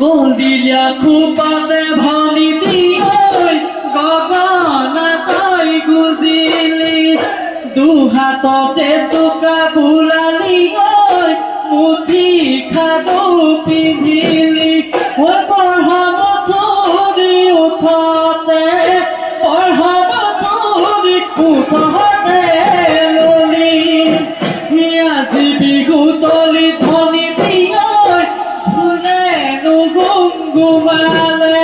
কলিয়া খুপাতে ভানি দিয়ৈ গগন তই গুজিলি দুহাততে টোকা বুলালি ঐ মুঠি খাদৌ পিন্ধিলি ঐ পঢ়ামথুৰি উঠতে পঢ়ামথুৰি উঠতে ললি আজি বিহু তলি ধনি দিয়ৈ ধুলেনো গুমগুমালে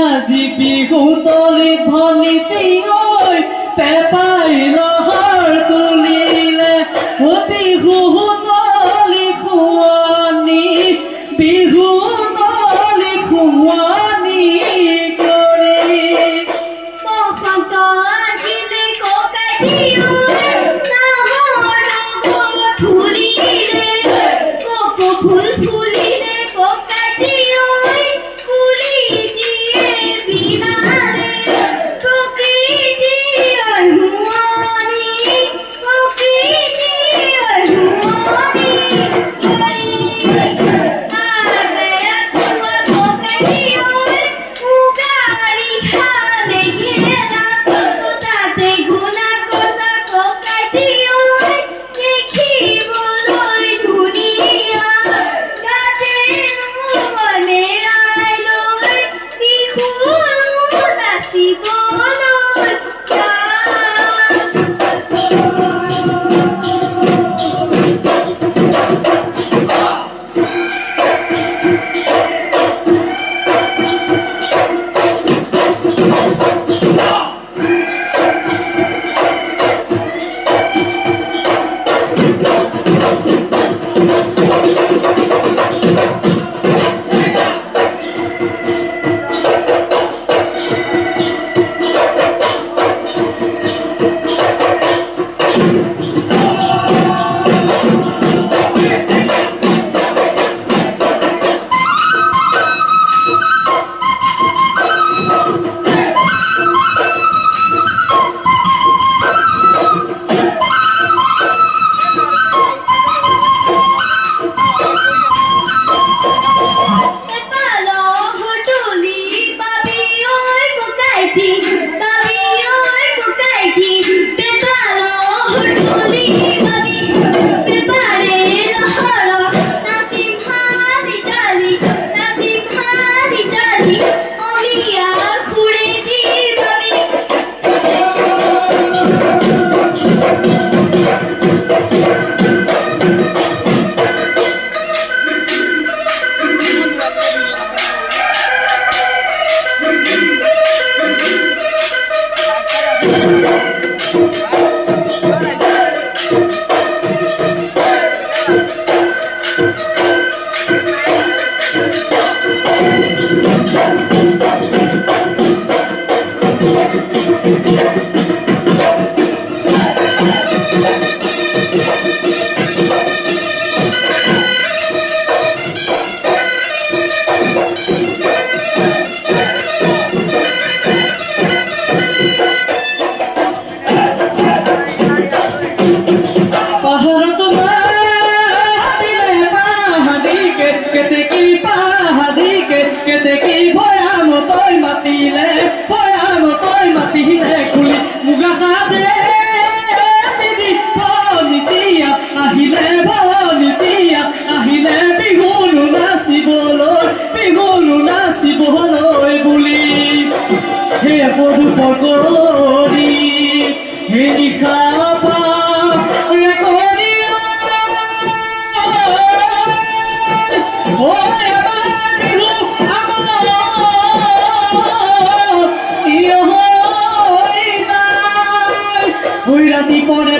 আজি বিহু তলি ধনি দিয়ৈ পেপাই লহৰ তুলিলে ও বিহু তলি খুৱনি বিহু তলি খুৱনি কৰি বসন্ত আহিলে ককাই দিয়ৈ নামৰ ৰঙৰ ফুলিলে কপৌ ফুল ফুলিলে ককাই দিয়ৈ কুলি দিয়ে বিনালে প্ৰকৃতিৰ শুৱনি কৰি আগে আঁঠুৱা ককাই দিয়ৈ উগাৰি খালে ঘেলা তাতে গুণা কথা ককাই দিয়ৈ দেখিবলৈ ধুনীয়া গাতেনো মেৰাই লৈ বিহুনো নাচিবলৈ ৰাতি পৰে